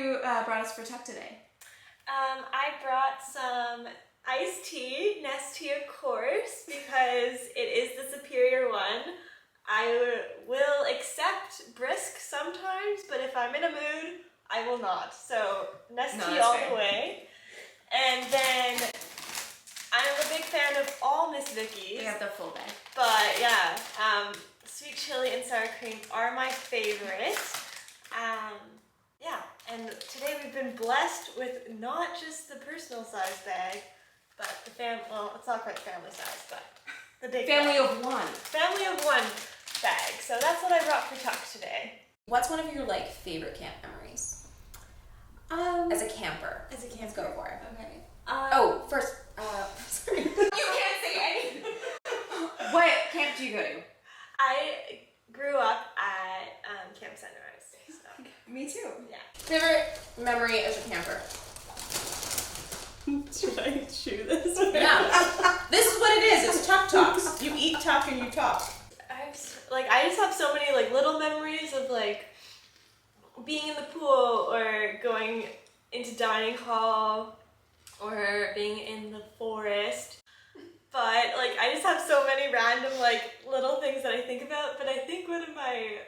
you brought us for Tuck today? I brought some iced tea, Nest tea of course, because it is the superior one. I will accept brisk sometimes, but if I'm in a mood, I will not. So Nest tea all the way. And then I'm a big fan of all Miss Vicky's. We have the full bag. But yeah, sweet chili and sour cream are my favorite. Yeah, and today we've been blessed with not just the personal size bag, but the well, it's not quite family size, but the big family bag. of one. Family of one bag. So that's what I brought for Tuck today. What's one of your favorite camp memories? As a camper. As a camper. Let's go for it. Okay. First, sorry. You can't say anything. What camp do you go to? I grew up at Camp Sunrise. So. Me too. Yeah. Favorite memory as a camper? Should I chew this? Yeah. This is what it is. It's TUCKTalks. You eat, talk, and you talk. I just have so many little memories of being in the pool or going into dining hall or being in the forest. But I just have so many random little things that I think about. But I think one of my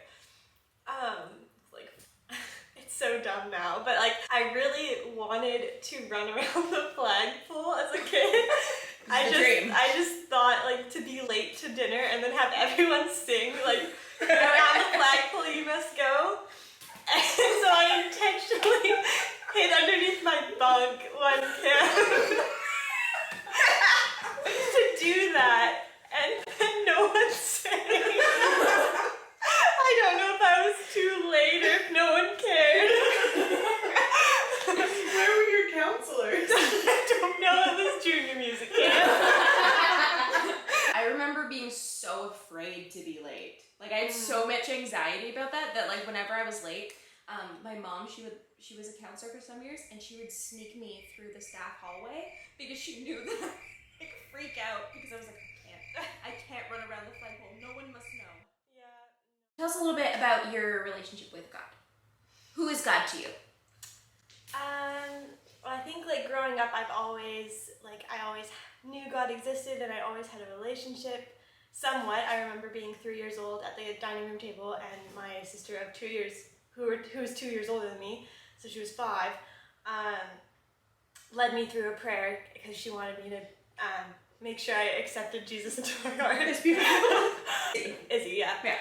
it's so dumb now, but I really wanted to run around the flagpole as a kid. I just thought to be late to dinner and then have everyone sing around the flagpole you must go. And so I intentionally hid underneath my bunk one camp to do that, and then no one sang. I don't know if I was too late or if no one cared. Where were your counselors? I don't know. It was junior music camp. I remember being so afraid to be late. I had so much anxiety about that whenever I was late, my mom, she was a counselor for some years, and she would sneak me through the staff hallway because she knew that I could freak out because I was I can't run around the flagpole. No one must know. Yeah. Tell us a little bit about your relationship with God. Who is God to you? Well, I think growing up, I always knew God existed, and I always had a relationship. Somewhat. I remember being 3 years old at the dining room table, and my sister of 2 years, who was 2 years older than me, so she was 5, led me through a prayer because she wanted me to make sure I accepted Jesus into my heart. It's beautiful. Izzy, yeah. Yeah.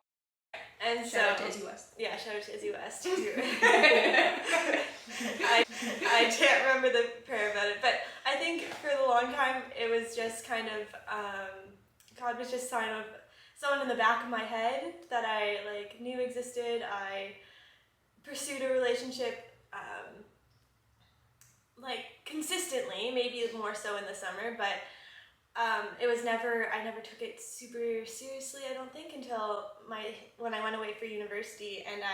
And shout out to Izzy West. Yeah, shout out to Izzy West. I can't remember the prayer about it, but I think for the long time it was just kind of God was just someone in the back of my head that I knew existed. I pursued a relationship consistently, maybe more so in the summer, but it was I never took it super seriously, I don't think, until when I went away for university, and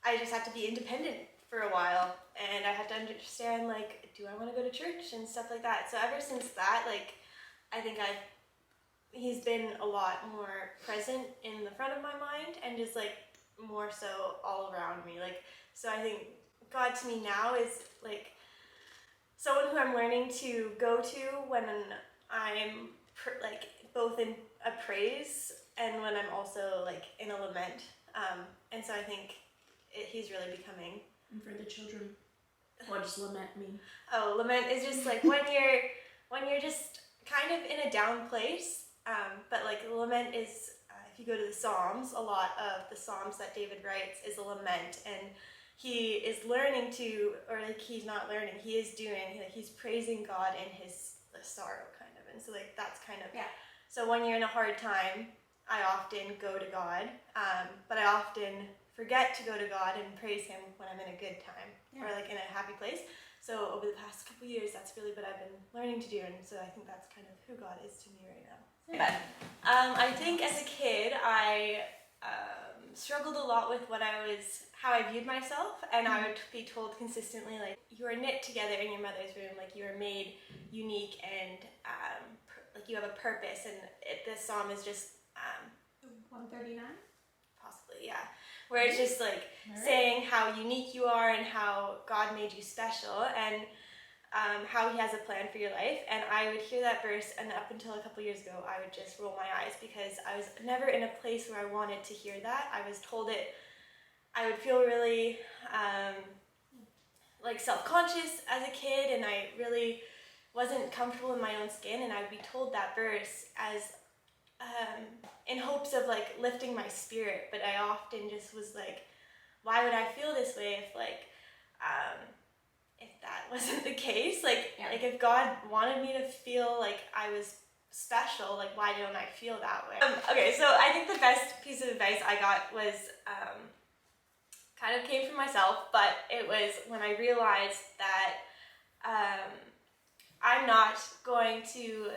I just had to be independent for a while, and I had to understand do I want to go to church and stuff like that. So ever since that, I think he's been a lot more present in the front of my mind, and just more so all around me. So I think God to me now is someone who I'm learning to go to when I'm both in a praise and when I'm also in a lament. And so I think he's really becoming. And for the children, what does lament mean? Oh, lament is just when you're just kind of in a down place. But lament is if you go to the Psalms, a lot of the Psalms that David writes is a lament, and he is learning to, or he's not learning, he is doing, he's praising God in his sorrow kind of, and so that's kind of, yeah. So when you're in a hard time, I often go to God, but I often forget to go to God and praise him when I'm in a good time, or in a happy place. So over the past couple years, that's really what I've been learning to do, and so I think that's kind of who God is to me right now. Yeah. But I think as a kid, I struggled a lot with how I viewed myself, and I would be told consistently you are knit together in your mother's womb, you are made unique, and you have a purpose, and this psalm is just 139? possibly, yeah. where it's just like saying how unique you are and how God made you special, and how he has a plan for your life. And I would hear that verse, and up until a couple years ago, I would just roll my eyes because I was never in a place where I wanted to hear that. I was told it, I would feel really like self-conscious as a kid, and I really wasn't comfortable in my own skin, and I would be told that verse as in hopes of like lifting my spirit, but I often just was like, why would I feel this way if that wasn't the case? Like if God wanted me to feel like I was special, like why don't I feel that way? Okay, so I think the best piece of advice I got was kind of came from myself, but it was when I realized that I'm not going to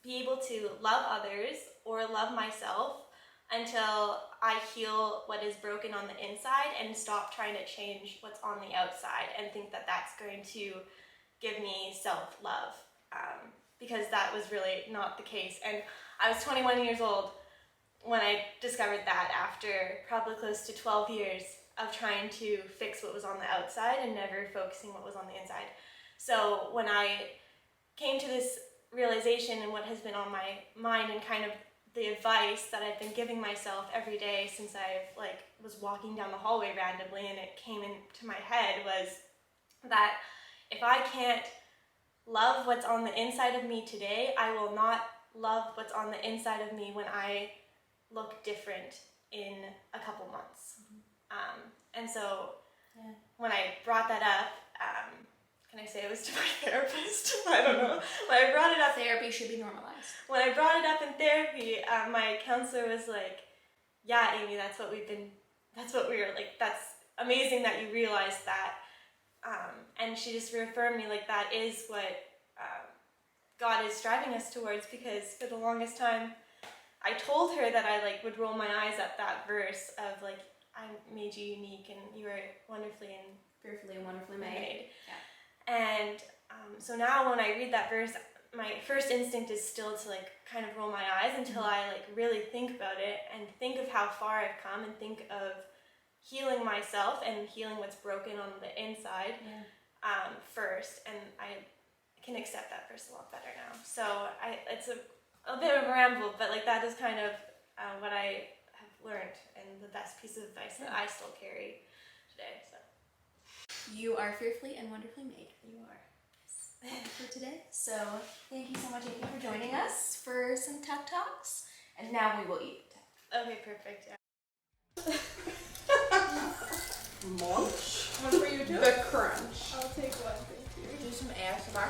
be able to love others or love myself until I heal what is broken on the inside and stop trying to change what's on the outside and think that that's going to give me self-love, because that was really not the case. And I was 21 years old when I discovered that, after probably close to 12 years of trying to fix what was on the outside and never focusing what was on the inside. So when I came to this realization and what has been on my mind, and kind of the advice that I've been giving myself every day since I was walking down the hallway randomly and it came into my head, was that if I can't love what's on the inside of me today, I will not love what's on the inside of me when I look different in a couple months. And so when I brought that up, can I say it was to my therapist? I don't know. When I brought it up, Therapy should be normalized. when I brought it up in therapy, my counselor was like, yeah, Amy, that's what we were like, that's amazing that you realized that. And she just reaffirmed me, like, that is what God is driving us towards, because for the longest time, I told her that I would roll my eyes at that verse of like, I made you unique and you are wonderfully and Fearfully and wonderfully made. Yeah. And so now when I read that verse, my first instinct is still to kind of roll my eyes until I really think about it and think of how far I've come and think of healing myself and healing what's broken on the inside first. And I can accept that verse a lot better now. So it's a bit of a ramble, but that is kind of what I have learned and the best piece of advice that I still carry today. So You are fearfully and wonderfully made. you are. For today. So thank you so much, Amy, for joining us for some Tuck Talks. And now we will eat. Okay, perfect. Yeah. Munch? What were you doing? The crunch. I'll take one, thank you. Do some ASMR.